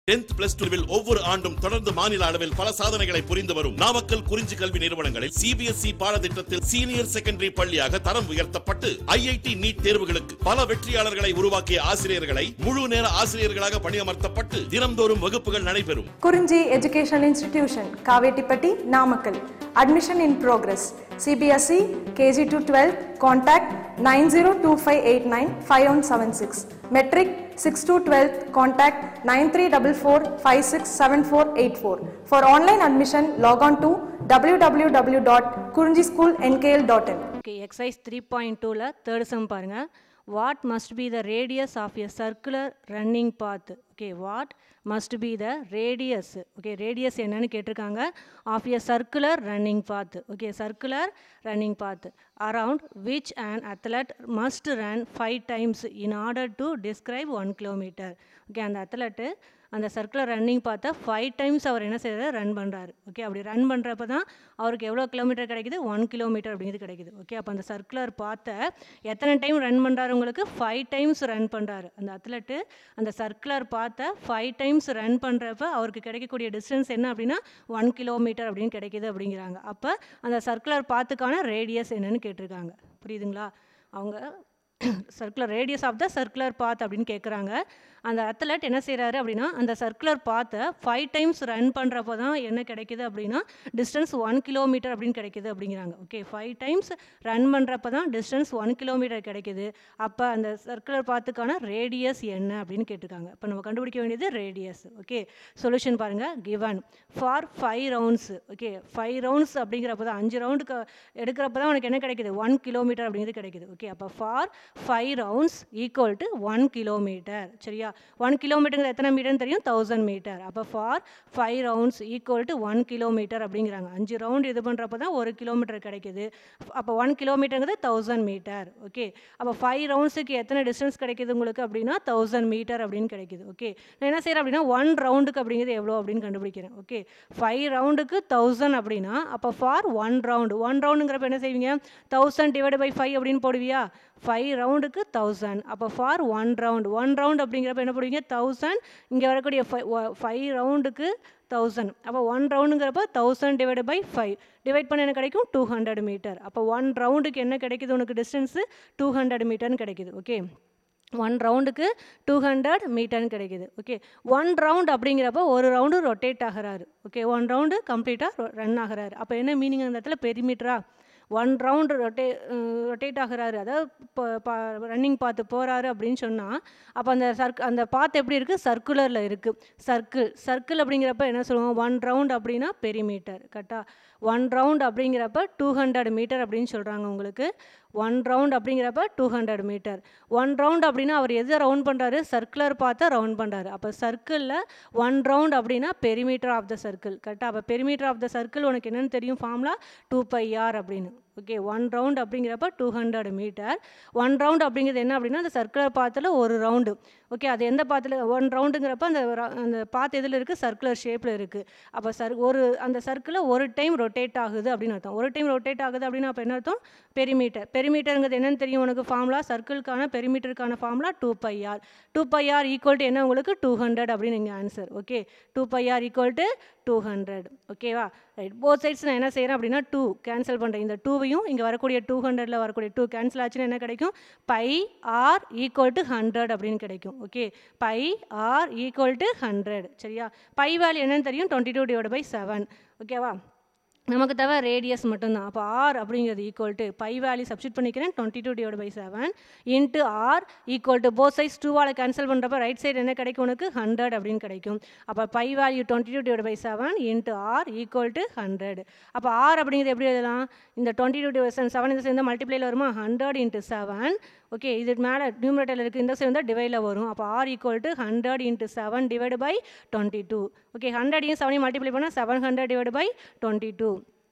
10th plus 2 ஒவ்வொரு ஆண்டும் தொடர்ந்து மாநில அளவில் பல சாதனைகளை புரிந்து வரும் நாமக்கல் குறிஞ்சி கல்வி நிறுவனங்களில் CBSE பாடத்திட்டத்தில் சீனியர் செகண்டரி பள்ளியாக தரம் உயர்த்தப்பட்டு IIT நீட் தேர்வுகளுக்கு பல வெற்றியாளர்களை உருவாக்கிய ஆசிரியர்களை முழு நேர ஆசிரியர்களாக பணியமர்த்தப்பட்டு தினம்தோறும் வகுப்புகள் நடைபெறும். குறிஞ்சி educational institution Kavettipatti Namakkal. Admission in progress. CBSE KG to 12 contact 9025895176. Metric 6 to 12 contact 9344567484. For online admission log on to www.kurinjischoolnkl.in. Okay, exercise 3.2 la third sum parunga. What must be the radius of a circular running path? Okay, what must be the radius? Okay, radius என்னன்னு கேட்டிருக்காங்க of a circular running path. Okay, circular running path around which an athlete must run 5 times in order to describe 1 kilometer. Okay, அந்த athlete அந்த circular running பார்த்தா 5 times அவர் என்ன செய்யறாரு, run பண்ணுறாரு. Okay, அப்படி run பண்ணுறப்ப தான் அவருக்கு எவ்வளோ கிலோமீட்டர் கிடைக்குது, 1 கிலோமீட்டர் அப்படிங்கிறது கிடைக்குது. ஓகே, அப்போ அந்த சர்க்குலர் பார்த்த எத்தனை டைம் ரன் பண்ணுறாரு, உங்களுக்கு 5 டைம்ஸ் ரன் பண்ணுறாரு அந்த அத்லெட்டு. அந்த சர்க்குலர் பார்த்த 5 டைம்ஸ் ரன் பண்ணுறப்ப அவருக்கு கிடைக்கக்கூடிய டிஸ்டன்ஸ் என்ன அப்படின்னா 1 கிலோமீட்டர் அப்படின்னு கிடைக்குது அப்படிங்கிறாங்க. அப்போ அந்த சர்க்குலர் பாத்துக்கான ரேடியஸ் என்னன்னு கேட்டிருக்காங்க. புரியுதுங்களா? அவங்க circular radius of the circular path அப்படின்னு கேட்குறாங்க. அந்த அத்லெட் என்ன செய்கிறாரு அப்படின்னா அந்த சர்க்குலர் பாத்தை 5 டைம்ஸ் ரன் பண்ணுறப்போ தான் என்ன கிடைக்குது அப்படின்னா டிஸ்டன்ஸ் 1 கிலோமீட்டர் அப்படின்னு கிடைக்குது அப்படிங்கிறாங்க. ஓகே, 5 டைம்ஸ் ரன் பண்ணுறப்ப தான் டிஸ்டன்ஸ் 1 கிலோமீட்டர் கிடைக்குது. அப்போ அந்த சர்க்குலர் பாத்துக்கான ரேடியஸ் என்ன அப்படின்னு கேட்டிருக்காங்க. இப்போ நம்ம கண்டுபிடிக்க வேண்டியது ரேடியஸ். ஓகே, சொல்யூஷன் பாருங்கள். Given for 5 rounds. Okay, 5 rounds அப்படிங்கிறப்ப தான் 5 ரவுண்டுக்கு எடுக்கிறப்ப தான் உனக்கு என்ன கிடைக்குது, 1 கிலோமீட்டர் அப்படிங்கிறது கிடைக்குது. ஓகே, அப்போ for 5 rounds equal to 1 kilometre. சரியா? 1 கிலோமீட்டர் எத்தனை மீட்டர்னு தெரியும், 1000 மீட்டர். அப்போ for 5 rounds equal to 1 kilometre அப்படிங்கிறாங்க. 5 ரவுண்ட் இது பண்ணுறப்ப தான் 1 கிலோமீட்டர் கிடைக்குது. அப்போ 1 கிலோமீட்டருங்கிறது 1000 மீட்டர். ஓகே, அப்போ 5 ரவுண்ட்ஸுக்கு எத்தனை டிஸ்டன்ஸ் கிடைக்குது உங்களுக்கு அப்படின்னா 1000 மீட்டர் அப்படின்னு கிடைக்குது. ஓகே, நான் என்ன செய்கிறேன் அப்படின்னா 1 ரவுண்டுக்கு அப்படிங்கிறது எவ்வளோ அப்படின்னு கண்டுபிடிக்கிறேன். ஓகே, 5 ரவுண்டுக்கு 1000 அப்படின்னா அப்போ ஃபார் 1 ரவுண்டுங்கிறப்ப என்ன செய்வீங்க, 1000 டிவைட் பை 5 அப்படின்னு போடுவியா. 5 ரவுண்டுக்கு 1000. அப்போ ஃபார் 1 ரவுண்ட் அப்படிங்கிறப்ப என்ன போடுவீங்க, 1000. இங்கே வரக்கூடிய 5 ரவுண்டுக்கு 1000. அப்போ 1 ரவுண்டுங்கிறப்ப 1000 டிவைட் பை 5 டிவைட் பண்ண என்ன கிடைக்கும், 200 மீட்டர். அப்போ 1 ரவுண்டுக்கு என்ன கிடைக்குது உனக்கு டிஸ்டன்ஸு 200 மீட்டர்னு கிடைக்குது. ஓகே, 1 ரவுண்டுக்கு 200 மீட்டர்னு கிடைக்குது. ஓகே, 1 ரவுண்ட் அப்படிங்கிறப்ப ஒரு ரவுண்டு ரொட்டேட் ஆகிறாரு. ஓகே, 1 ரவுண்டு கம்ப்ளீட்டாக ரன் ஆகிறாரு. அப்போ என்ன மீனிங் அந்த இடத்துல, பெரிமீட்டரா 1 ரவுண்டு ரொட்டேட் ஆகிறாரு, அதாவது ரன்னிங் பார்த்து போகிறாரு அப்படின்னு சொன்னால் அப்போ அந்த பாத் எப்படி இருக்குது, சர்க்குலரில் இருக்குது. சர்க்கிள் அப்படிங்கிறப்ப என்ன சொல்லுவோம், 1 ரவுண்ட் அப்படின்னா பெரிமீட்டர். கரெக்டாக 1 ரவுண்ட் அப்படிங்கிறப்ப 200 மீட்டர் அப்படின்னு சொல்கிறாங்க உங்களுக்கு. 1 ரவுண்ட் அப்படிங்கிறப்ப 200 மீட்டர். 1 ரவுண்ட் அப்படின்னா அவர் எதை ரவுண்ட் பண்ணுறாரு, சர்க்குலர் பார்த்தா ரவுண்ட் பண்ணுறாரு. அப்போ சர்க்கிளில் 1 ரவுண்ட் அப்படின்னா பெரிமீட்டர் ஆஃப் த சர்க்கிள். கரெக்டாக? அப்போ பெரிமீட்டர் ஆஃப் த சர்க்கிள் உனக்கு என்னென்னு தெரியும், ஃபார்முலா 2πr அப்படின்னு. ஓகே, 1 ரவுண்ட் அப்படிங்கிறப்ப 200 மீட்டர். 1 ரவுண்ட் அப்படிங்கிறது என்ன அப்படின்னா அந்த சர்க்குலர் பாத்தில் ஒரு ரவுண்டு. ஓகே, அது எந்த பாத்தில் 1 ரவுண்டுங்கிறப்ப அந்த பாத் எதில் இருக்குது, சர்க்குலர் ஷேப்பில் இருக்குது. அப்போ அந்த சர்க்கிளில் ஒரு டைம் ரொட்டேட் ஆகுது அப்படின்னு அர்த்தம். ஒரு டைம் ரொட்டேட் ஆகுது அப்படின்னா அப்போ என்ன அர்த்தம், பெரிமீட்டருங்கிறது என்னன்னு தெரியும் உனக்கு, ஃபார்முலா சர்க்கிளுக்கான பெரிமீட்டருக்கான formula 2πr. 2πr equal to என்ன உங்களுக்கு 200 அப்படின்னு இங்கே answer. Okay, 2πr equal to 200. ஓகேவா? ரைட், போத் சைட்ஸ் நான் என்ன செய்கிறேன் அப்படின்னா 2 கேன்சல் பண்ணுறேன். இந்த 2வையும் இங்கே வரக்கூடிய 200ல் வரக்கூடிய 2 கேன்சல் ஆச்சுன்னா என்ன கிடைக்கும், πr ஈக்குவல் டு 100 அப்படின்னு கிடைக்கும். Okay, πr equal to 100. சரியா? பை வேல்யூ என்னன்னு தெரியும், 22 டிவைட் பை 7. ஓகேவா? நமக்கு தேவை ரேடியஸ் மட்டும்தான். அப்போ ஆர் அப்படிங்கிறது equal to pi value substitute பண்ணிக்கிறேன், 22 divide by 7 into R equal to both sides 2வால் கேன்சல் பண்ணுறப்ப ரைட் சைடு என்ன கிடைக்கும் உனக்கு, 100 அப்படின்னு கிடைக்கும். அப்போ pi value 22 divide by 7 into R equal to 100. அப்போ ஆர் அப்படிங்கிறது எப்படி எழுதலாம், இந்த 22 டிவைட் 7 இந்த சேர்ந்து மல்டிப்ளைல வருமா, 100 இன்ட்டு 7. ஓகே, இது மேலே நியூமரேட்டரில் இருக்குது, இந்த சைடு வந்து டிவைடில் வரும். அப்போ r equal to 100 into 7 divide by 22. Okay, 100 7 multiply பண்ணால் 700 டிவைடு பை 22.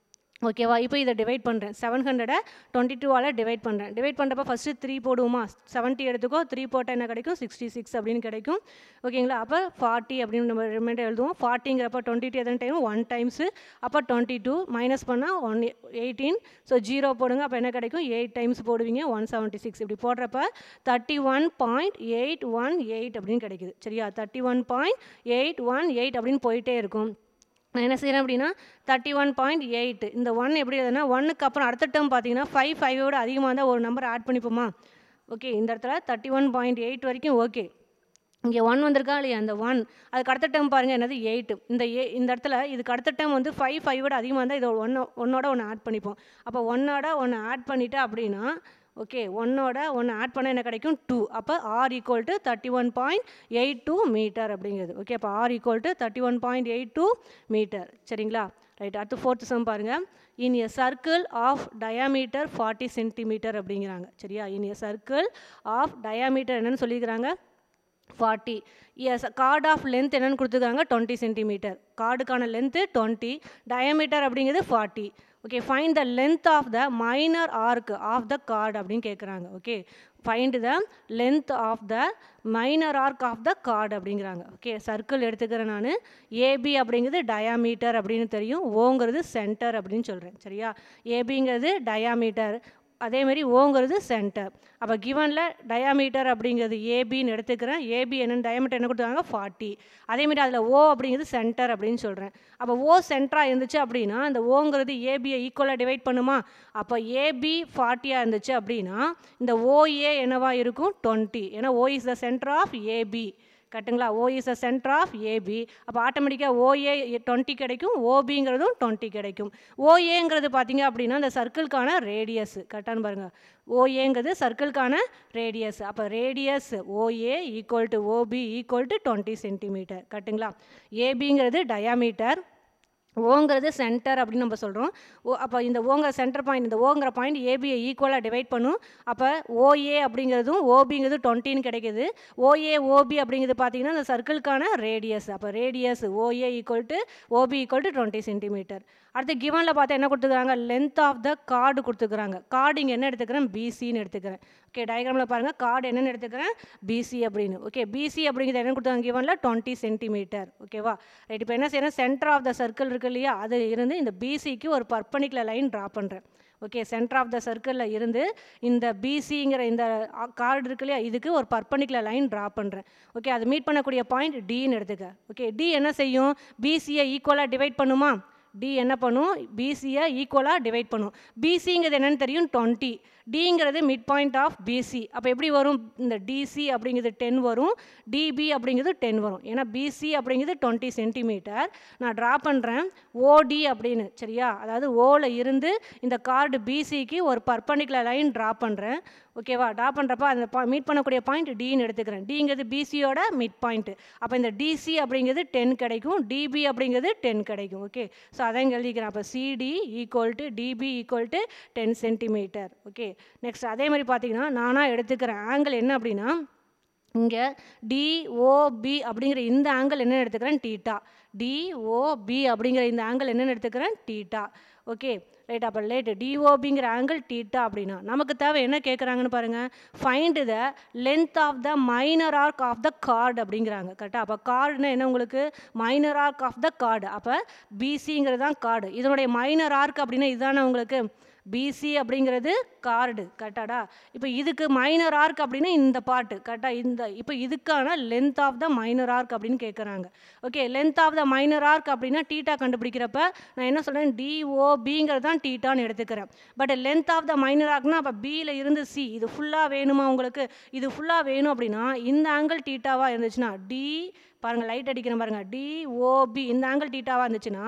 ஓகேவா? இப்போ இதை டிவைட் பண்ணுறேன். 700 22ஆல் டிவைட் பண்ணுறேன். டிவைட் பண்ணுறப்ப ஃபஸ்ட்டு 3 போடுவோமா? 70 எடுத்துக்கோ, 3 போட்டால் என்ன கிடைக்கும்? 66 அப்படின்னு கிடைக்கும். ஓகேங்களா? அப்போ 40 அப்படின்னு நம்ம ரிமைண்டர் எழுதுவோம். 40ங்கிறப்ப 22 எத்தனை டைம்? 1 டைம்ஸு. அப்போ 22 மைனஸ் பண்ணால் 18. ஸோ 0 போடுங்க. அப்போ என்ன கிடைக்கும்? 8 டைம்ஸ் போடுவீங்க. 176. இப்படி போடுறப்ப 31.818 அப்படின்னு கிடைக்குது. சரியா? 31.818 அப்படின்னு போயிட்டே இருக்கும். நான் என்ன செய்கிறேன் அப்படின்னா 31.8 இந்த 1 எப்படி எழுதுனா 1க்கு அப்புறம் அடுத்த டேர்ம் பார்த்தீங்கன்னா 5 விட அதிகமாக இருந்தால் ஒரு நம்பர் ஆட் பண்ணிப்போமா? ஓகே, இந்த இடத்துல 31.8 வரைக்கும் ஓகே. இங்கே 1 வந்திருக்கா இல்லையா? அந்த 1 அதுக்கு அடுத்த டேர்ம் பாருங்கள் என்னது 8. இந்த இடத்துல இதுக்கு அடுத்த டேர்ம் வந்து 5 விட அதிகமாக இருந்தால் இதை ஒன்னோட ஒன்று ஆட் பண்ணிப்போம். அப்போ 1ஓட 1 ஆட் பண்ணிட்டா அப்படின்னா ஓகே 1ஓட 1 ஆட் பண்ண என்ன கிடைக்கும்? 2. அப்போ R = 31.82 மீட்டர் அப்படிங்கிறது. ஓகே, அப்போ R = 31.82 மீட்டர். சரிங்களா? ரைட். அடுத்து 4th சம் பாருங்கள். In a circle of diameter 40 centimetre அப்படிங்கிறாங்க. சரியா? In a circle of diameter என்னன்னு சொல்லிக்கிறாங்க? 40. எஸ், கார்டு ஆஃப் லென்த் என்னென்னு கொடுத்துருக்காங்க? 20 சென்டிமீட்டர். கார்டுக்கான லென்த்து 20, டயாமீட்டர் அப்படிங்கிறது 40. Okay, find the length of the minor arc of the chord அப்படின்னு கேட்குறாங்க. Okay, find the length of the minor arc of the chord அப்படிங்கிறாங்க. Okay, circle எடுத்துக்கிறேன் நான். AB அப்படிங்கிறது டயாமீட்டர் அப்படின்னு தெரியும். ஓங்கிறது சென்டர் அப்படின்னு சொல்கிறேன். சரியா? ஏபிங்கிறது டயாமீட்டர், அதேமாதிரி ஓங்கிறது சென்டர். அப்போ கிவனில் டயாமீட்டர் அப்படிங்கிறது ஏபின்னு எடுத்துக்கிறேன். ஏபி என்னென்னு டயாமீட்டர் என்ன கொடுத்தாங்க? 40. அதேமாதிரி அதில் ஓ அப்படிங்கிறது சென்டர் அப்படின்னு சொல்கிறேன். அப்போ ஓ சென்டராக இருந்துச்சு அப்படின்னா இந்த ஓங்கிறது ஏபியை ஈக்குவலாக டிவைட் பண்ணுமா? அப்போ ஏபி 40 இருந்துச்சு அப்படின்னா இந்த ஓஏ என்னவா இருக்கும்? 20. ஏன்னா O is the centre of AB. கரெக்டுங்களா? O is the centre of AB. அப்போ ஆட்டோமேட்டிக்காக ஓஏ 20 கிடைக்கும், ஓபிங்கிறதும் 20 கிடைக்கும். ஓஏங்கிறது பார்த்தீங்க அப்படின்னா இந்த சர்க்கிள்கான ரேடியஸ். கரெக்டானு பாருங்கள். ஓஏங்கிறது சர்க்கிள்கான ரேடியஸ். அப்போ ரேடியஸ் ஓஏ = ஓபி = 20 சென்டிமீட்டர். கரெக்டுங்களா? ஏபிங்கிறது டயாமீட்டர், ஓங்கிறது சென்டர் அப்படின்னு நம்ம சொல்கிறோம். அப்போ இந்த ஓங்கிற சென்டர் பாயிண்ட், இந்த ஓங்கிற பாயிண்ட் ஏபியை ஈக்குவலாக டிவைட் பண்ணும். அப்போ ஓஏ அப்படிங்கிறதும் ஓபிங்கிறது 20ன்னு கிடைக்கிது. ஓஏ ஓபி அப்படிங்கிறது பார்த்தீங்கன்னா இந்த சர்க்கிள்கான ரேடியஸ். அப்போ ரேடியஸ் ஓஏ = ஓபி = 20 சென்டிமீட்டர். அடுத்து கிவனில் பார்த்தா என்ன கொடுத்துக்கிறாங்க? லென்த் ஆஃப் த கார்டு கொடுத்துக்கிறாங்க. கார்டு இங்கே என்ன எடுத்துக்கிறேன்? பிசின்னு எடுத்துக்கிறேன். ஓகே, டயக்ராமில் பாருங்கள், கார்டு என்னென்னு எடுத்துக்கிறேன்? பிசி அப்படின்னு. ஓகே, பிசி அப்படிங்கிறது என்ன கொடுத்தாங்க? கிவனில் 20 சென்டிமீட்டர். ஓகேவா? ரைட். இப்போ என்ன செய்யணும்? சென்டர் ஆஃப் த சர்க்கிள் இருக்கு இல்லையா? அது இருந்து இந்த பிசிக்கு ஒரு பர்பெண்டிகுலர் லைன் ட்ரா பண்ணுறேன். ஓகே, சென்டர் ஆஃப் த சர்க்கிளில் இருந்து இந்த பிசிங்கிற இந்த கார்டு இருக்கு இல்லையா? இதுக்கு ஒரு பர்பெண்டிகுலர் லைன் ட்ரா பண்ணுறேன். ஓகே, அது மீட் பண்ணக்கூடிய பாயிண்ட் டின்னு எடுத்துக்க. ஓகே, டி என்ன செய்யும்? பிசியை ஈக்குவலாக டிவைட் பண்ணுமா? டி என்ன பண்ணும்? பிசியை ஈக்குவலாக டிவைட் பண்ணும். பிசிங்கிறது என்னென்னு தெரியும்? 20. டிங்கிறது மிட் பாயிண்ட் ஆஃப் பிசி. அப்போ எப்படி வரும்? இந்த டிசி அப்படிங்கிறது 10 வரும், டிபி அப்படிங்கிறது 10 வரும். ஏன்னா பிசி அப்படிங்கிறது 20 சென்டிமீட்டர். நான் ட்ரா பண்ணுறேன் ஓடி அப்படின்னு. சரியா? அதாவது ஓவில் இருந்து இந்த கார்டு பிசிக்கு ஒரு பர்பெண்டிகுலர் லைன் ட்ரா பண்ணுறேன். ஓகேவா? ட்ரா பண்ணுறப்ப அந்த மீட் பண்ணக்கூடிய பாயிண்ட் டின்னு எடுத்துக்கிறேன். டிங்கிறது பிசியோட மிட் பாயிண்ட். அப்போ இந்த டிசி அப்படிங்கிறது 10 கிடைக்கும், டிபி அப்படிங்கிறது 10 கிடைக்கும். ஓகே, ஸோ அதான் எழுதிக்கிறேன். அப்போ CD = DB = 10 centimetre. Okay, next அதே மாதிரி பார்த்தீங்கன்னா நானாக எடுத்துக்கிறேன் ஆங்கிள் என்ன அப்படின்னா இங்கே டிஓபி அப்படிங்கிற இந்த ஆங்கிள் என்னென்னு எடுத்துக்கிறேன்? டீட்டா. டிஓபி அப்படிங்கிற இந்த ஆங்கிள் என்னென்னு எடுத்துக்கிறேன்? டீட்டா. Okay, right. அப்போ லேட் டிஓபிங்கிற ஆங்கிள் டீட்டா அப்படின்னா நமக்கு தேவை என்ன கேட்குறாங்கன்னு பாருங்கள். Find the length of the minor arc of the chord அப்படிங்கிறாங்க. கரெக்டாக? அப்போ கார்டுன்னா என்ன உங்களுக்கு? Minor arc of the chord. அப்போ பிசிங்கிறது தான் கார்டு. இதனுடைய மைனர் ஆர்க் அப்படின்னா இதுதானே உங்களுக்கு பிசி அப்படிங்கிறது கார்டு. கரெக்டாடா? இப்போ இதுக்கு மைனர் ஆர்க் அப்படின்னா இந்த பார்ட்டு. கரெக்டாக? இந்த இப்போ இதுக்கான length of the minor arc அப்படின்னு கேட்குறாங்க. Okay, length of the minor arc அப்படின்னா டீட்டா கண்டுபிடிக்கிறப்ப நான் என்ன சொல்கிறேன்? டிஓபிங்கிறது தான் டீட்டான்னு எடுத்துக்கிறேன். But length of the minor ஆர்க்னா அப்போ பியில் இருந்து சி இது ஃபுல்லாக வேணுமா உங்களுக்கு? இது ஃபுல்லாக வேணும் அப்படின்னா இந்த ஆங்கிள் டீட்டாவாக இருந்துச்சுன்னா டி பாருங்கள், லைட் அடிக்கிறேன் பாருங்கள், டிஓபி இந்த ஆங்கிள் டீட்டாவாக இருந்துச்சுன்னா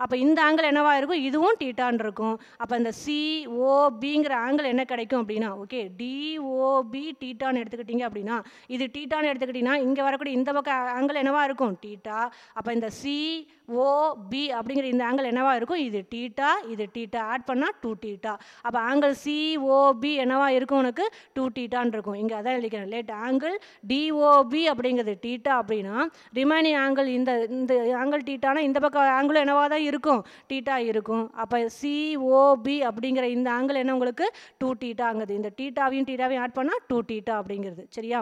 அப்போ இந்த ஆங்கிள் என்னவாக இருக்கும்? இதுவும் டீட்டான் இருக்கும். அப்போ இந்த சிஓபிங்கிற ஆங்கிள் என்ன கிடைக்கும் அப்படின்னா ஓகே டிஓபி டீட்டான்னு எடுத்துக்கிட்டிங்க அப்படின்னா இது டீட்டான்னு எடுத்துக்கிட்டிங்கன்னா இங்கே வரக்கூடிய இந்த பக்கம் ஆங்கிள் என்னவாக இருக்கும்? டீட்டா. அப்போ இந்த சிஓபி அப்படிங்கிற இந்த ஆங்கிள் என்னவாக இருக்கும்? இது டீட்டா, இது டீட்டா. ஆட் பண்ணால் 2 டீட்டா. அப்போ ஆங்கிள் சிஓபி என்னவாக இருக்கும்? உனக்கு 2 டீட்டான்னு இருக்கும். இங்கே அதான் எழுதிக்கிறேன். லேட் ஆங்கிள் டிஓபி அப்படிங்கிறது டீட்டா அப்படின்னா ரிமைனிங் ஆங்கிள் இந்த ஆங்கிள் டீட்டானா இந்த பக்கம் ஆங்கிளும் என்னவா தான் இருக்கும், டீட்டா இருக்கும். அப்போ சிஓபி அப்படிங்கிற இந்த ஆங்கிள் என்ன உங்களுக்கு 2 டீட்டாங்குது. இந்த டீட்டாவையும் ஆட் பண்ணால் 2 டீட்டா அப்படிங்கிறது. சரியா?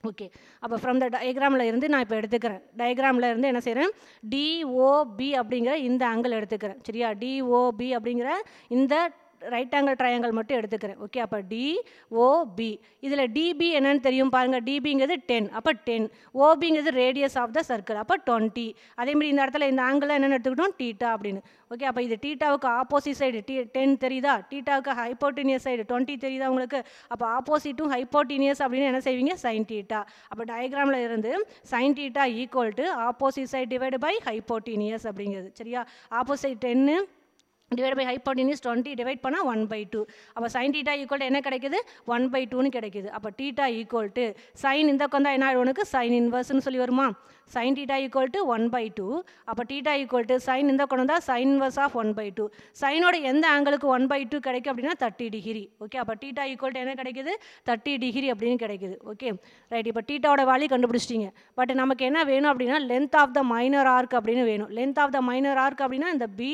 ஓகே. அப்போ ஃப்ரம் த டயக்ராமில் இருந்து நான் இப்போ எடுத்துக்கிறேன். டயக்ராமில் இருந்து என்ன செய்கிறேன், டிஓபி அப்படிங்கிற இந்த ஆங்கிள் எடுத்துக்கிறேன். சரியா? டிஓபி அப்படிங்கிற இந்த ரைட் ஆங்கிள் ட்ரையாங்கிள் மட்டும் எடுத்துக்கிறேன். ஓகே. அப்போ டிஓபி இதில் டிபி என்னன்னு தெரியும் பாருங்கள். டிபிங்கிறது 10, அப்போ 10. ஓபிங்கிறது ரேடியஸ் ஆஃப் த சர்க்கிள், அப்போ 20. அதேமாதிரி இந்த இடத்துல இந்த ஆங்கிள் என்னென்னு எடுத்துக்கிட்டோம், டீட்டா அப்படின்னு. ஓகே. அப்போ இது டீட்டாவுக்கு ஆப்போசிட் சைடு 10 தெரியுதா, டீட்டாவுக்கு ஹைப்போட்டினியஸ் சைடு 20 தெரியுதா உங்களுக்கு. அப்போ ஆப்போசிட்டும் ஹைப்போட்டினியஸ் அப்படின்னு என்ன செய்வீங்க, சைன் டீட்டா. அப்போ டயக்ராமில் இருந்து sine theta equal to opposite side divide by hypotenuse அப்படிங்கிறது. சரியா? Opposite 10 divide by hypotenuse 20 divide பண்ணால் 1/2. அப்போ சைன் டீட்டா ஈக்குவல் என்ன கிடைக்குது, 1/2ன்னு கிடைக்குது. அப்போ டீட்டா ஈக்குவல் டு சைன் இந்த கொண்டா என்ன ஆகிடும் உனக்கு, சைன் இன்வர்ஸ்னு சொல்லி வருமா. Sign theta equal to 1/2. அப்போ டீட்டா ஈக்குவல் டு சைன் இந்த கொண்டு தான் சைன் இன்வர்ஸ் ஆஃப் 1/2. சைனோட எந்த ஆங்கிளுக்கு 1/2 கிடைக்கும் அப்படின்னா 30 டிகிரி. ஓகே. அப்போ டீட்டா ஈக்குவல் டு என்ன கிடைக்குது, 30 டிகிரி அப்படின்னு கிடைக்குது. Okay right. இப்போ டீட்டாவோட வேல்யூ கண்டுபிடிச்சிட்டிங்க. பட் நமக்கு என்ன வேணும் அப்படின்னா length of the minor arc அப்படின்னு வேணும். Length of the minor arc அப்படின்னா இந்த பி,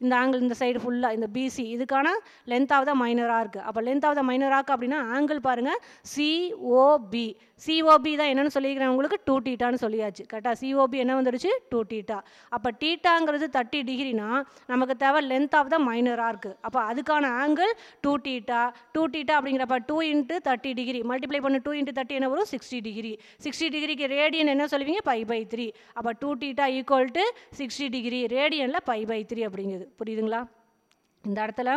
இந்த ஆங்கிள் இந்த சைடு ஃபுல்லாக இந்த பிசி, இதுக்கான length of the minor arc. அப்போ length of the minor arc அப்படின்னா ஆங்கிள் பாருங்கள் சிஓபி. சிஓபி தான் என்னென்னு சொல்லியிருக்கிறேன் உங்களுக்கு, 2 டீட்டான்னு சொல்லியாச்சு. கரெக்டாக? சிஓபி என்ன வந்துடுச்சு, 2 டீட்டா. அப்போ டீட்டாங்கிறது 30 டிகிரினா நமக்கு தேவை length of the minor arc. அப்போ அதுக்கான ஆங்கிள் 2 டீட்டா. 2 டீட்டா அப்படிங்கிறப்ப 2 × 30 டிகிரி மல்டிப்ளை பண்ணி 2 × 30 என்ன வரும், 60 டிகிரி. 60 டிகிரிக்கு ரேடியன் என்ன சொல்லுவீங்க, π/3. அப்போ 2 டீட்டா ஈக்குவல் டு 60 டிகிரி, ரேடியனில் π/3 அப்படிங்கிறது. புரியுதுங்களா? இந்த இடத்துல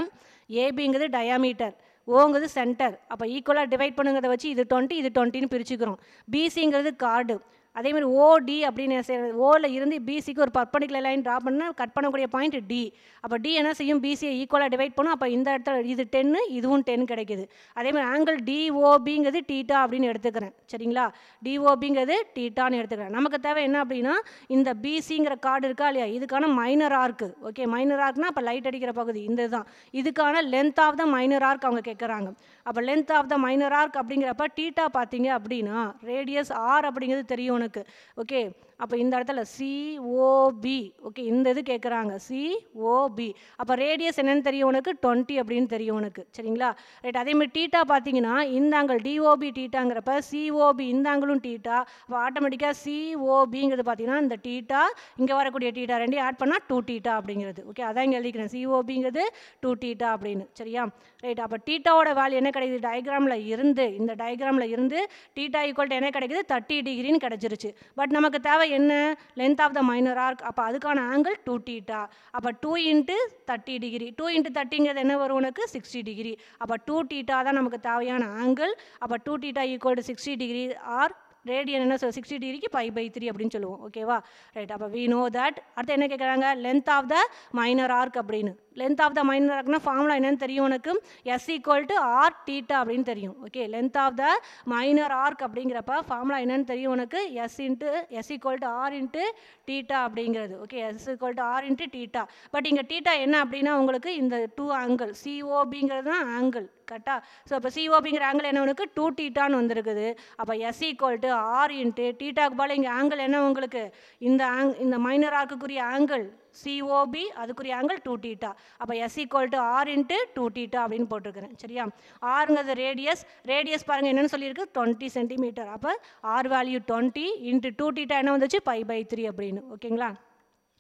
ஏபிங்கிறது டயாமீட்டர், ஓங்கிறது சென்டர். அப்போ ஈக்குவலாக டிவைட் பண்ணுங்கிறத வச்சு இது 20 இது 20ன்னு பிரிச்சுக்கிறோம். பிசிங்கிறது கார்டு. அதேமாதிரி ஓடி அப்படின்னு ஓவில் இருந்து பிசிக்கு ஒரு பர்பண்டிகுலர் லைன் ட்ரா பண்ணால் கட் பண்ணக்கூடிய பாயிண்ட் டி. அப்போ டி என்ன செய்யும், பிசியை ஈக்குவலாக டிவைட் பண்ணும். அப்போ இந்த இடத்துல இது 10, இதுவும் 10 கிடைக்குது. அதேமாதிரி ஆங்கிள் டிஓபிங்கிறது டீட்டா அப்படின்னு எடுத்துக்கிறேன். சரிங்களா? டிஓபிங்கிறது டீட்டான்னு எடுத்துக்கிறேன். நமக்கு தேவை என்ன அப்படின்னா இந்த பிசிங்கிற கார்டு இருக்கா இல்லையா, இதுக்கான மைனர் ஆர்க்கு. ஓகே. மைனர் ஆர்க்னா அப்போ லைட் அடிக்கிற பகுதி இந்த தான். இதுக்கான length of the minor arc அவங்க கேட்குறாங்க. அப்போ length of the minor arc அப்படிங்கிறப்ப டீட்டா பார்த்தீங்க அப்படின்னா ரேடியஸ் ஆர் அப்படிங்கிறது தெரியும் உனக்கு. ஓகே. அப்போ இந்த இடத்துல சிஓபி. ஓகே. இந்த இது கேட்குறாங்க சிஓபி. அப்போ ரேடியஸ் என்னன்னு தெரியும் உனக்கு, 20 அப்படின்னு தெரியும் உனக்கு. சரிங்களா? ரைட். அதேமாதிரி டீட்டா பார்த்தீங்கன்னா இந்த ஆங்கிள் டிஓபி டீட்டாங்கிறப்ப சிஓபி இந்த ஆங்கிளும் டீட்டா. அப்போ ஆட்டோமேட்டிக்காக சிஓபிங்கிறது பார்த்தீங்கன்னா இந்த டீட்டா, இங்கே வரக்கூடிய டீட்டா ரெண்டையும் ஆட் பண்ணால் 2 டீட்டா அப்படிங்கிறது. ஓகே. அதான் இங்கே எழுதிக்கிறேன், சிஓபிங்கிறது 2 டீட்டா அப்படின்னு. சரியா? ரைட். அப்போ டீட்டாவோட வேல்யூ என்ன கிடைக்குது, டயக்ராமில் இருந்து இந்த டயக்ராமில் இருந்து டீட்டா ஈக்குவல் டு என்ன கிடைக்குது, 30 டிகிரின்னு கிடைச்சிருச்சு. பட் நமக்கு தேவை என்ன, length of the minor arc. அப்போ அதுக்கான ஆங்கிள் 2 டீட்டா. அப்போ 2 × 30 டிகிரி. 2 × 30ங்கிறது என்ன வரும் உனக்கு, 60 டிகிரி. அப்போ 2 டீட்டா தான் நமக்கு தேவையான ஆங்கிள். அப்போ 2 theta equal to 60 degree or radian என்ன 60 டிகிரிக்கு π/3 அப்படின்னு சொல்லுவோம். ஓகேவா? ரைட். அப்போ வி நோ தட். அடுத்து என்ன கேட்குறாங்க, length of the minor arc அப்படின்னு. லென்த் ஆஃப் த மைனர் ஆர்க்னா ஃபார்முலா என்னன்னு தெரியும் உனக்கு, S equal to R theta அப்படின்னு தெரியும். Okay. Length of the minor arc அப்படிங்கிறப்ப ஃபார்முலா என்னன்னு தெரியும் உனக்கு, S equal to R into theta அப்படிங்கிறது. Okay. S equal to R into theta. But இங்கே டீட்டா என்ன அப்படின்னா உங்களுக்கு இந்த 2 ஆங்கிள் சிஓபிங்கிறது தான் ஆங்கிள். கரெக்டா? ஸோ இப்போ சிஓபிங்கிற ஆங்கிள் என்ன உனக்கு 2 டீட்டான்னு வந்திருக்குது. அப்போ S equal to R into டீட்டாக்கு போல இங்கே ஆங்கிள் என்ன உங்களுக்கு, இந்த மைனர் ஆர்க்குரிய ஆங்கிள் சிஓபி, அதுக்குரிய ஆங்கிள் 2 டீட்டா. அப்போ S equal to R into 2 theta அப்படின்னு போட்டிருக்கிறேன். சரியா? ஆருங்கிறது ரேடியஸ். ரேடியஸ் பாருங்கள் என்னென்னு சொல்லியிருக்கு, 20 சென்டிமீட்டர். அப்போ ஆர் வேல்யூ 20 இன்ட்டு 2 டீட்டா என்ன வந்துச்சு, π/3 அப்படின்னு. ஓகேங்களா?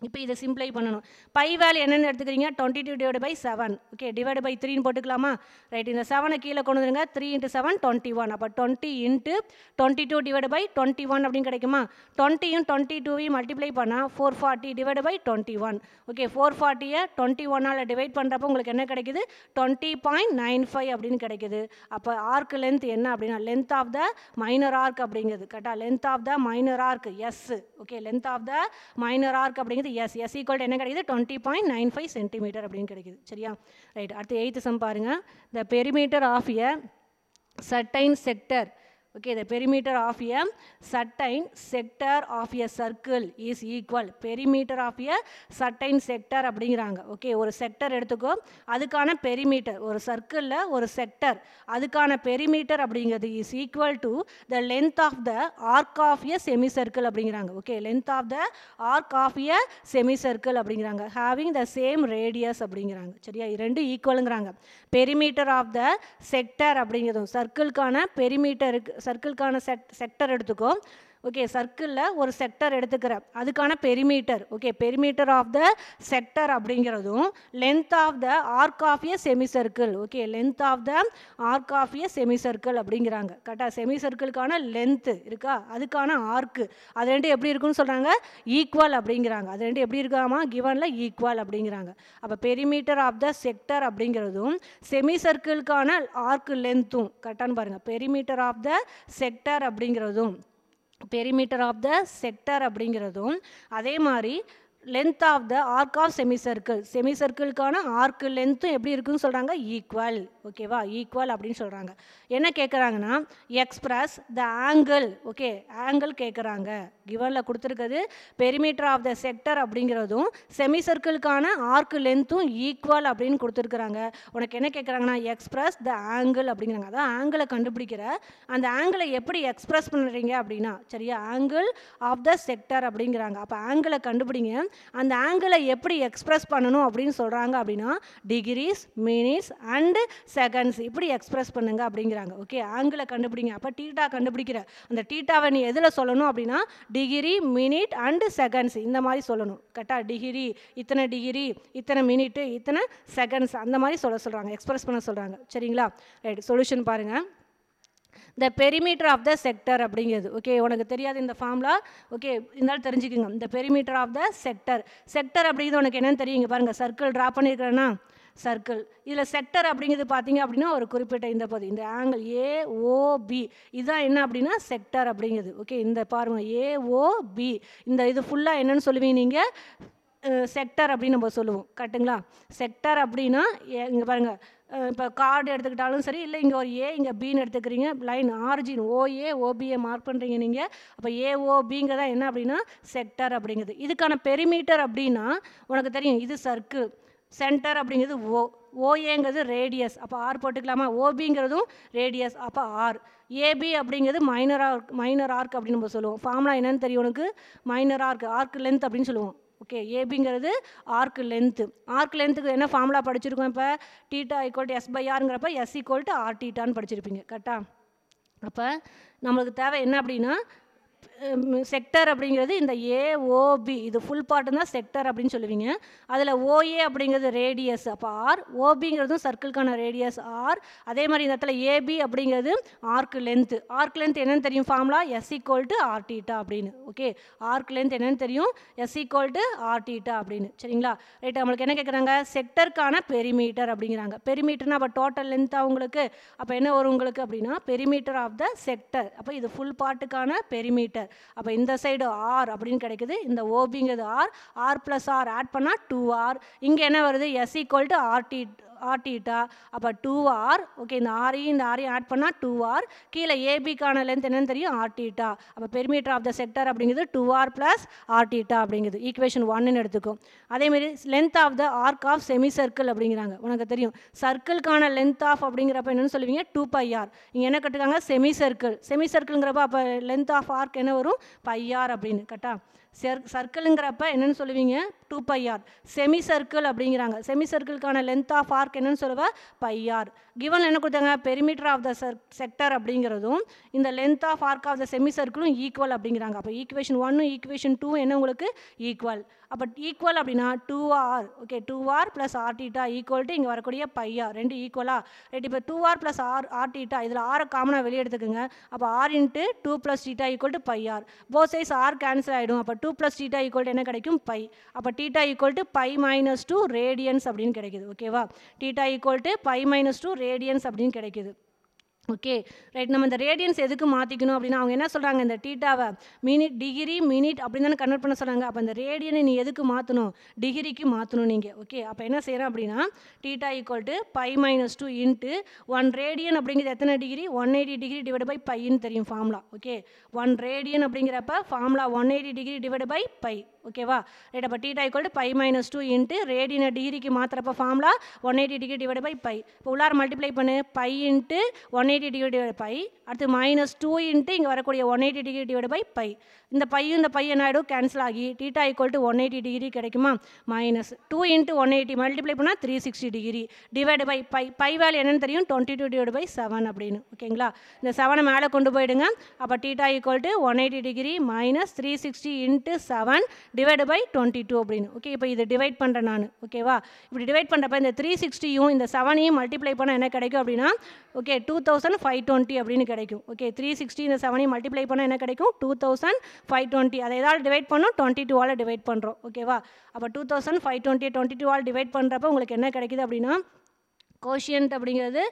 இப்போ இதை சிம்ப்ளை பண்ணணும். பை வேல்யூ என்னென்னு எடுத்துக்கிறீங்க, 22 divide by 7. Okay. Divide by 3ன்னு போட்டுக்கலாமா? ரைட். இந்த 7 கீழே கொண்டு வந்துருங்க. 3 × 7 21. அப்போ 20 × 22 டிவைட் பை 21 அப்படின்னு கிடைக்குமா? 20யும் 22வையும் மல்டிப்ளை பண்ணால் 440 டிவைட் பை 21. ஓகே. 440யை 21ஆல் டிவைட் பண்ணுறப்போ உங்களுக்கு என்ன கிடைக்குது, 20.95 அப்படின்னு கிடைக்குது. அப்போ ஆர்க் லென்த் என்ன அப்படின்னா length of the minor arc அப்படிங்கிறது. கரெக்டாக? Length of the minor arc S. Okay. Length of the minor arc அப்படிங்கிறது எஸ். எஸ் ஈக்குவல் என்ன கிடைக்குது, 20.95 சென்டிமீட்டர் அப்படின்னு கிடைக்குது. சரியா? ரைட். அடுத்து 8th சம் பாருங்க. The perimeter of a certain sector Okay, the perimeter of a certain sector of a circle is equal. Perimeter of a certain sector அப்படிங்கிறாங்க. Okay, ஒரு sector எடுத்துக்கோ, அதுக்கான பெரிமீட்டர், ஒரு சர்க்கிளில் ஒரு செக்டர், அதுக்கான பெரிமீட்டர் அப்படிங்கிறது is equal to the length of the arc of a semicircle அப்படிங்கிறாங்க. Okay, length of the arc of a semicircle அப்படிங்கிறாங்க, ஹேவிங் த சேம் ரேடியஸ் அப்படிங்கிறாங்க. சரியா, ரெண்டு ஈக்குவலுங்கிறாங்க. பெரிமீட்டர் ஆஃப் த செக்டர் அப்படிங்கிறதும் சர்க்கிள்கான பெரிமீட்டருக்கு, சர்க்கிள்கான செக்டர் எடுத்துக்கோ. ஓகே, சர்க்கிளில் ஒரு செக்டர் எடுத்துக்கிற அதுக்கான perimeter. Okay, perimeter of the sector அப்படிங்கிறதும் length of the arc of a semicircle. Okay, length of the arc of a semicircle அப்படிங்கிறாங்க. கரெக்டாக, செமி சர்க்கிளுக்கான லென்த்து இருக்கா, அதுக்கான ஆர்க்கு, அது ரெண்டு எப்படி இருக்குன்னு சொல்கிறாங்க, ஈக்குவல் அப்படிங்கிறாங்க. அது ரெண்டு எப்படி இருக்காமா, கிவனில் ஈக்குவல் அப்படிங்கிறாங்க. அப்போ பெரிமீட்டர் ஆஃப் த செக்டர் அப்படிங்கிறதும் செமி சர்க்கிளுக்கான ஆர்க்கு லென்த்தும் கரெக்டானு பாருங்கள். பெரிமீட்டர் ஆஃப் த செக்டர் அப்படிங்கிறதும் பெரிமீட்டர் ஆஃப் த செக்டர் அப்படிங்கிறதும் அதே மாதிரி length of the arc of semicircle, செமி சர்க்கிளுக்கான ஆர்க்கு லென்த்தும் எப்படி இருக்குன்னு சொல்கிறாங்க, ஈக்குவல். ஓகேவா, ஈக்குவல் அப்படின்னு சொல்கிறாங்க. என்ன கேட்குறாங்கன்னா, எக்ஸ்பிரஸ் த ஆங்கிள். ஓகே, ஆங்கிள் கேட்குறாங்க. கிவனில் கொடுத்துருக்குது பெரிமீட்டர் ஆஃப் த செக்டர் அப்படிங்கிறதும் செமி சர்க்கிளுக்கான ஆர்க்கு லென்த்தும் ஈக்குவல் அப்படின்னு கொடுத்துருக்குறாங்க. உனக்கு என்ன கேட்குறாங்கன்னா, எக்ஸ்பிரஸ் த ஆங்கிள் அப்படிங்கிறாங்க. அதான் ஆங்கிளை கண்டுபிடிக்கிற, அந்த ஆங்கிளை எப்படி எக்ஸ்பிரஸ் பண்ணுறீங்க அப்படின்னா, சரியா, ஆங்கிள் ஆஃப் த செக்டர் அப்படிங்கிறாங்க. அப்போ ஆங்கிளை கண்டுபிடிங்க. அந்த ஆங்கிளை எப்படி எக்ஸ்பிரஸ் பண்ணணும் அப்படின்னு சொல்கிறாங்க அப்படின்னா, டிகிரிஸ், மினிட்ஸ் அண்டு செகண்ட்ஸ் இப்படி எக்ஸ்பிரஸ் பண்ணுங்க அப்படிங்கிறாங்க. ஓகே, ஆங்கிளை கண்டுபிடிங்க. அப்போ டீட்டா கண்டுபிடிக்கிற அந்த டீட்டாவை நீ எதில் சொல்லணும் அப்படின்னா, டிகிரி, மினிட் அண்டு செகண்ட்ஸ் இந்த மாதிரி சொல்லணும். கரெக்டாக, டிகிரி இத்தனை, டிகிரி இத்தனை, மினிட்டு இத்தனை செகண்ட்ஸ் அந்த மாதிரி சொல்கிறாங்க, எக்ஸ்பிரஸ் பண்ண சொல்கிறாங்க. சரிங்களா, ரைட். சொல்யூஷன் பாருங்கள். The perimeter of the sector அப்படிங்கிறது. ஓகே, உனக்கு தெரியாது இந்த ஃபார்முலா. ஓகே, இருந்தாலும் தெரிஞ்சுக்குங்க. இந்த perimeter of the sector, sector அப்படிங்கிறது உனக்கு என்னன்னு தெரியுங்க. பாருங்கள், சர்க்கிள் ட்ரா பண்ணியிருக்கிறேன்னா, சர்க்கிள் இதில் செக்டர் அப்படிங்கிறது பார்த்தீங்க அப்படின்னா ஒரு குறிப்பிட்ட இந்த பகுதி, இந்த ஆங்கிள் ஏஓபி இதுதான் என்ன அப்படின்னா செக்டர் அப்படிங்கிறது. ஓகே, இந்த பாருங்கள் ஏஓபி, இந்த இது ஃபுல்லாக என்னன்னு சொல்லுவீங்க நீங்கள், செக்டர் அப்படின்னு நம்ம சொல்லுவோம். கரெக்டுங்களா, செக்டர் அப்படின்னா இங்கே பாருங்கள், இப்போ கார்டு எடுத்துக்கிட்டாலும் சரி, இல்லை இங்கே ஒரு ஏ இங்கே பின்னு எடுத்துக்கிறீங்க, line origin OA OPA mark பண்ணுறீங்க நீங்கள். அப்போ ஏஓபிங்கிறதா என்ன அப்படின்னா செக்டர் அப்படிங்கிறது. இதுக்கான பெரிமீட்டர் அப்படின்னா உனக்கு தெரியும், இது சர்க்கிள், சென்டர் அப்படிங்கிறது ஓ, ஓஏங்கிறது ரேடியஸ், அப்போ ஆர் போட்டுக்கலாமா, ஓபிங்கிறதும் ரேடியஸ், அப்போ ஆர். ஏபி அப்படிங்கிறது மைனர் ஆர்க் அப்படின்னு நம்ம சொல்லுவோம். ஃபார்முலா என்னன்னு தெரியும் உனக்கு, மைனர் ஆர்க், ஆர்க் லென்த் அப்படின்னு சொல்லுவோம். ஓகே, ஏபிங்கிறது ஆர்க் லென்த்து. ஆர்க் லென்த்துக்கு என்ன ஃபார்முலா படிச்சிருக்கோம், இப்போ theta equal to S by ஆருங்கிறப்ப எஸ் ஈக்குவல் டு ஆர் டீட்டான்னு படிச்சிருப்பீங்க. கரெக்டா, அப்போ நம்மளுக்கு தேவை என்ன அப்படின்னா செக்டர் அப்படிங்கிறது இந்த ஏஓபி, இது ஃபுல் பார்ட்டு தான் செக்டர் அப்படின்னு சொல்லுவீங்க. அதில் ஓஏ அப்படிங்கிறது ரேடியஸ், அப்போ ஆர், ஓபிங்கிறதும் சர்க்கிள்கான ரேடியஸ் ஆர். அதே மாதிரி இந்த இடத்துல ஏபி அப்படிங்கிறது ஆர்க் லென்த்து. ஆர்க் லென்த் என்னென்னு தெரியும், formula S equal to R theta அப்படின்னு. ஓகே, ஆர்க் லென்த் என்னென்னு தெரியும், S equal to R theta அப்படின்னு. சரிங்களா, ரைட். நம்மளுக்கு என்ன கேட்குறாங்க, செக்டருக்கான பெரிமீட்டர் அப்படிங்கிறாங்க. பெரிமீட்டர்னா அப்போ டோட்டல் லென்த்தாக உங்களுக்கு, அப்போ என்ன வரும் உங்களுக்கு அப்படின்னா பெரிமீட்டர் ஆஃப் த செக்டர். அப்போ இது ஃபுல் பார்ட்டுக்கான பெரிமீட்டர். அப்போ இந்த சைடு ஆர் அப்படின்னு கிடைக்குது, இந்த ஓபிங்கிறது R, R plus R add பண்ணால் 2R. இங்கே என்ன வருது, S equal to R theta, அப்போ 2R. ஓகே, இந்த ஆரையும் ஆட் பண்ணால் 2R. கீழே ஏபிக்கான லென்த் என்னன்னு தெரியும், ஆர் டீட்டா. அப்போ பெரிமீட்டர் ஆஃப் த செக்டர் அப்படிங்கிறது 2R ப்ளஸ் ஆர் டீட்டா அப்படிங்கிறது ஈக்குவேஷன் 1ன்னு எடுத்துக்கும். அதேமாரி length of the arc of semicircle அப்படிங்கிறாங்க. உனக்கு தெரியும் சர்க்கிள்கான லென்த் ஆஃப் அப்படிங்கிறப்ப என்னென்னு சொல்லுவீங்க, 2πr. இங்கே என்ன கட்டுக்காங்க, செமி சர்க்கிள், செமி சர்க்கிள்ங்கிறப்ப அப்போ லென்த் ஆஃப் ஆர்க் என்ன வரும், πr அப்படின்னு. கரெக்டா, சர்க்கிளுங்கிறப்ப என்னென்னு சொல்லுவீங்க, 2πr. செமி சர்க்கிள் அப்படிங்கிறாங்க, செமி சர்க்கிளுக்கான லென்த் ஆஃப் ஆர்க் என்னன்னு சொல்லுவா, πr. கிவன் என்ன கொடுத்தாங்க, பெரிமீட்டர் ஆஃப் த செக்டர் அப்படிங்கிறதும் இந்த length of arc of the செமி சர்க்கிளும் ஈக்குவல் அப்படிங்கிறாங்க. அப்போ ஈக்குவேஷன் 1 ஈக்குவேஷன் 2 என்ன உங்களுக்கு ஈக்குவல். அப்போ ஈக்குவல் அப்படின்னா 2R. Okay, 2R plus r theta equal to இங்கே வரக்கூடிய πr, ரெண்டு ஈக்குவலா. ரைட். இப்போ 2R ப்ளஸ் ஆர் டீட்டா, இதில் ஆரை காமனாக வெளியே எடுத்துக்கோங்க. அப்போ r into 2 plus theta equal to πr. Both சைஸ் ஆர் கேன்சல் ஆகிடும். அப்போ 2 ப்ளஸ் டீட்டா ஈக்குவல் டு என்ன கிடைக்கும், π. அப்போ theta equal to π minus 2 radians அப்படின்னு கிடைக்குது. ஓகேவா, theta equal to π minus 2 radians அப்படின்னு கிடைக்குது. Okay right. நம்ம இந்த ரேடியன்ஸ் எதுக்கு மாற்றிக்கணும் அப்படின்னா அவங்க என்ன சொல்கிறாங்க, இந்த டீட்டாவை மினிட் டிகிரி மினிட் அப்படின்னு தானே கன்வெர்ட் பண்ண சொல்கிறாங்க. அப்போ இந்த ரேடியனை நீ எதுக்கு மாற்றணும், டிகிரிக்கு மாற்றணும் நீங்கள். ஓகே அப்போ என்ன செய்கிறோம் அப்படின்னா theta equal to pi minus 2 into 1 radian அப்படிங்கிறது எத்தனை டிகிரி, 180 டிகிரி டிவைட் பை பைன்னு தெரியும் ஃபார்முலா. ஓகே 1 ரேடியன் அப்படிங்கிறப்ப formula 180 degree divide by pi. ஓகேவா ரைட். அப்போ theta equal to pi minus 2 into ரேடியனை டிகிரிக்கு மாற்றுறப்ப formula 180 degree divide by pi. இப்போ உள்ளார மல்டிப்ளை பண்ணு, pi into 180 degree divide by, pi minus 2 into இங்கே வரக்கூடிய 180 டிகிரி டிவைட் பை பை. இந்த பையும் இந்த பை என்ன ஆகிடும், கேன்சல் ஆகி டீட்டா ஈக்குவல் டு 180 டிகிரி கிடைக்குமா. மைனஸ் 2 இன்ட்டு 180 மல்டிப்ளை பண்ணால் 360 degree divide by pi. Pi value என்னன்னு தெரியும், 22 டிவைட் பை 7 அப்படின்னு. ஓகேங்களா, இந்த 7 மேலே கொண்டு போயிடுங்க. அப்போ theta equal to 180 degree minus 360 into 7 divide by 22 அப்படின்னு. ஓகே இப்போ இது டிவைட் பண்ணுறேன் நான். ஓகேவா இப்படி டிவைட் பண்ணுறப்ப இந்த 360யும் இந்த 7ஐயும் மல்டிப்ளை பண்ணால் என்ன கிடைக்கும் அப்படின்னா ஓகே 2520 அப்படின்னு கிடைக்கும். ஓகே 360 இந்த 7ஐயும் மல்டிப்ளை பண்ணால் என்ன கிடைக்கும், 2520. அதை ஏதாவது டிவைட் பண்ணோம், 22ஆல் டிவைட் பண்ணுறோம். ஓகேவா அப்போ 2520 22ஆல் டிவைட் பண்ணுறப்ப உங்களுக்கு என்ன கிடைக்குது அப்படின்னா கோஷியன்ட் அப்படிங்கிறது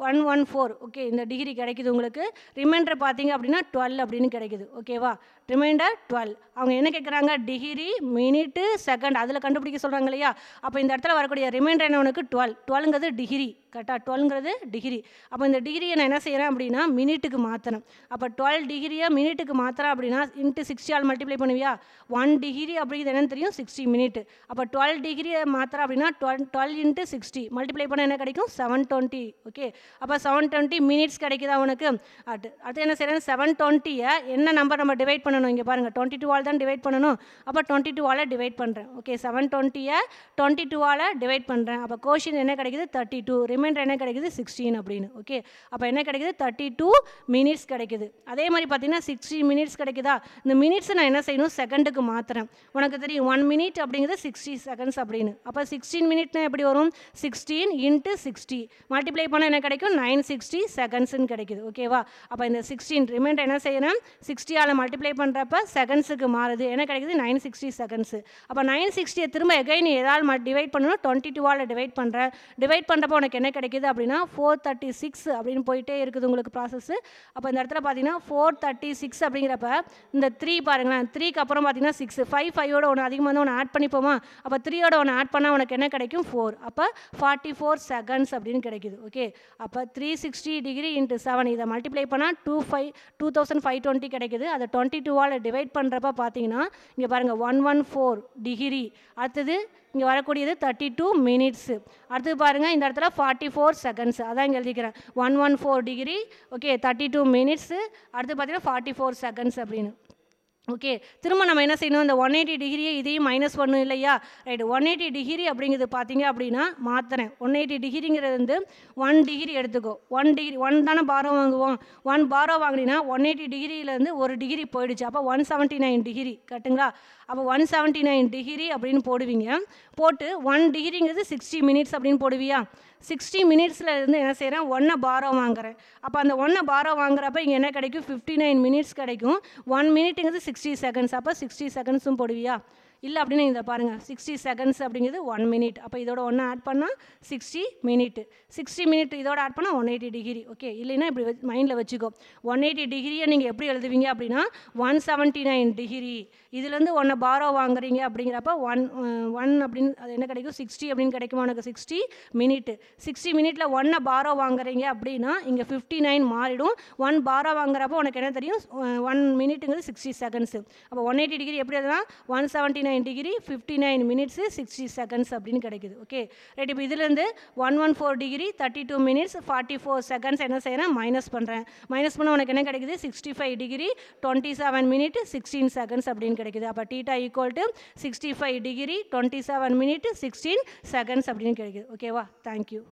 114. ஓகே இந்த டிகிரி கிடைக்குது உங்களுக்கு. ரிமைண்டர் பார்த்தீங்க அப்படின்னா 12 அப்படின்னு கிடைக்குது. ஓகேவா ரிமைண்டர் 12. அவங்க என்ன கேட்குறாங்க, டிகிரி மினிட்டு செகண்ட் அதில் கண்டுபிடிக்க சொல்கிறாங்க இல்லையா. அப்போ இந்த இடத்துல வரக்கூடிய ரிமைண்டர் என்ன உனக்கு 12. 12ங்கிறது டிகிரி கரெக்டாக, 12ங்கிறது டிகிரி. அப்போ இந்த டிகிரியை நான் என்ன செய்கிறேன் அப்படின்னா மினிட்டுக்கு மாற்றணும். அப்போ 12 டிகிரியை மினிட்டுக்கு மாற்றுறேன் அப்படின்னா இன்ட்டு 60ஆல் மல்டிப்ளை பண்ணுவியா. 1 டிகிரி அப்படிங்கிறது என்னன்னு தெரியும், 60 மினிட். அப்போ 12 டிகிரியை மாற்றுறேன் அப்படின்னா 12 இன்ட்டு 60 மல்டிப்ளை பண்ணால் என்ன கிடைக்கும், 720. ஓகே அப்போ 720 மினிட்ஸ் கிடைக்குதா உனக்கு. அடுத்து என்ன செய்கிறேன், 720யை என்ன நம்பர் நம்ம டிவைட் பண்ணணும், இங்கே பாருங்கள் 22ஆல் தான் டிவைட் பண்ணணும். அப்போ 22ஆல் டிவைட் பண்ணுறேன். ஓகே 720யை 22ஆல் டிவைட் பண்ணுறேன். அப்போ கோஷியன்ட் என்ன கிடைக்குது, 32. ரிமைண்டர் என்ன கிடைக்குது, 16 அப்படின்னு. ஓகே அப்போ என்ன கிடைக்குது, 32 மினிட்ஸ் கிடைக்குது. அதே மாதிரி பார்த்தீங்கன்னா 60 மினிட்ஸ் கிடைக்குதா. இந்த மினிட்ஸ் நான் என்ன செய்யணும், செகண்டுக்கு மாற்றுறேன். உனக்கு தெரியும் 1 மினிட் அப்படிங்கிறது 60 செகண்ட்ஸ் அப்படின்னு. அப்போ 16 மினிட்னா எப்படி வரும், 16 இன்ட்டு 60 மல்டிப்ளை பண்ண என்ன கிடைக்கும், 960 செகண்ட்ஸ்ன்னு கிடைக்குது. ஓகேவா அப்போ இந்த 16 ரிமைண்டர் என்ன செய்யணும், 60ஆல் மல்டிப்ளை பண்ணுறப்ப செகண்ட்ஸுக்கு மாறுது. என்ன கிடைக்குது, 960 செகண்ட்ஸு. அப்போ 960 திரும்ப எகைன் ஏதாவது டிவைட் பண்ணணும், 22ஆல் டிவைட் பண்ணுறேன். டிவைட் பண்ணுறப்போ உனக்கு என்ன கிடைக்குது அப்படின்னா 436 அப்படின்னு போயிட்டே இருக்குது உங்களுக்கு ப்ராசஸ். அப்போ இந்த இடத்துல பார்த்தீங்கன்னா 436 அப்படிங்கிறப்ப இந்த 3 பாருங்களேன், 3க்கு அப்புறம் பார்த்தீங்கன்னா 6 5 5ஓட ஒன்று அதிகமாக வந்து ஒன்று ஆட் பண்ணிப்போமா. அப்போ 3ஓட ஒன்று ஆட் பண்ணால் உனக்கு என்ன கிடைக்கும், 4. அப்போ 44 செகண்ட்ஸ் அப்படின்னு கிடைக்குது. ஓகே அப்போ 360 டிகிரி இன்ட்டு 7 இதை மல்டிப்ளை பண்ணால் 2520 கிடைக்குது. அதை 22ஆல் டிவைட் பண்ணுறப்ப பார்த்தீங்கன்னா இங்கே பாருங்கள் 114 டிகிரி. அடுத்தது இங்கே வரக்கூடியது 32 மினிட்ஸு. அடுத்தது பாருங்கள் இந்த இடத்துல 44 செகண்ட்ஸ். அதான் இங்கே எழுதிக்கிறேன் 114 டிகிரி. Okay 32 minutes. அடுத்து பார்த்தீங்கன்னா 44 செகண்ட்ஸ் அப்படின்னு. ஓகே திரும்ப நம்ம என்ன செய்யணும், இந்த 180 டிகிரியை இதையும் மைனஸ் பண்ணணும் இல்லையா. ரைட் 180 டிகிரி அப்படிங்கிறது பார்த்தீங்க அப்படின்னா மாற்றுறேன். 180 டிகிரிங்கிறது வந்து 1 டிகிரி எடுத்துக்கோ. 1 டிகிரி 1 தானே பாரோ வாங்குவோம். 1 பாரோ வாங்கினீங்கன்னா 180 டிகிரியிலேருந்து 1 டிகிரி போயிடுச்சு. அப்போ 179 டிகிரி கரெக்டுங்களா. அப்போ 179 டிகிரி அப்படின்னு போடுவீங்க. போட்டு 1 டிகிரிங்கிறது 60 மினிட்ஸ் அப்படின்னு போடுவியா. 60 மினிட்ஸில் இருந்து என்ன செய்கிறேன், 1 பாரோ வாங்குறேன். அப்போ அந்த 1 பாரோ வாங்குறப்ப இங்கே என்ன கிடைக்கும், 59 மினிட்ஸ் கிடைக்கும். 1 மினிட்டுங்கிறது 60 செகண்ட்ஸ். அப்போ 60 செகண்ட்ஸும் போடுவியா. இல்லை அப்படின்னு இதை பாருங்கள் 60 செகண்ட்ஸ் அப்படிங்கிறது 1 மினிட். அப்போ இதோட 1 ஆட் பண்ணால் 60 மினிட். 60 மினிட் இதோட ஆட் பண்ணால் 180 டிகிரி. ஓகே இல்லைன்னா இப்படி மைண்டில் வச்சுக்கோ. 180 டிகிரியை நீங்கள் எப்படி எழுதுவீங்க அப்படின்னா 179 டிகிரி. இதுலேருந்து 1 பாரோ வாங்குறீங்க அப்படிங்கிறப்ப 1 அப்படின்னு அது என்ன கிடைக்கும், 60 அப்படின்னு கிடைக்குமா உனக்கு. 60 மினிட். 60 மினிட்டில் 1 பாரோ வாங்குறீங்க அப்படின்னா இங்கே 59 மாறிடும். 1 பாரோ வாங்குறப்போ உனக்கு என்ன தெரியும், 1 மினிட்டுங்கிறது 60 செகண்ட்ஸு. அப்போ 180 டிகிரி எப்படி எதுனா 179 டிகிரி 59 மினிட்ஸு 60 செகண்ட்ஸ் அப்படின்னு கிடைக்குது. Okay right. இப்போ இதுலேருந்து 114 டிகிரி 32 மினிட்ஸ் 44 செகண்ட்ஸ் என்ன செய்கிறேன், மைனஸ் பண்ணுறேன். மைனஸ் பண்ண உனக்கு என்ன கிடைக்குது, 65 டிகிரி 27 மினிட் 16 செகண்ட்ஸ் அப்படின்னு கிடைக்குது. அப்போ theta equal to 65 degree 27 minute 16 seconds அப்படின்னு கிடைக்குது. ஓகேவா தேங்க்யூ.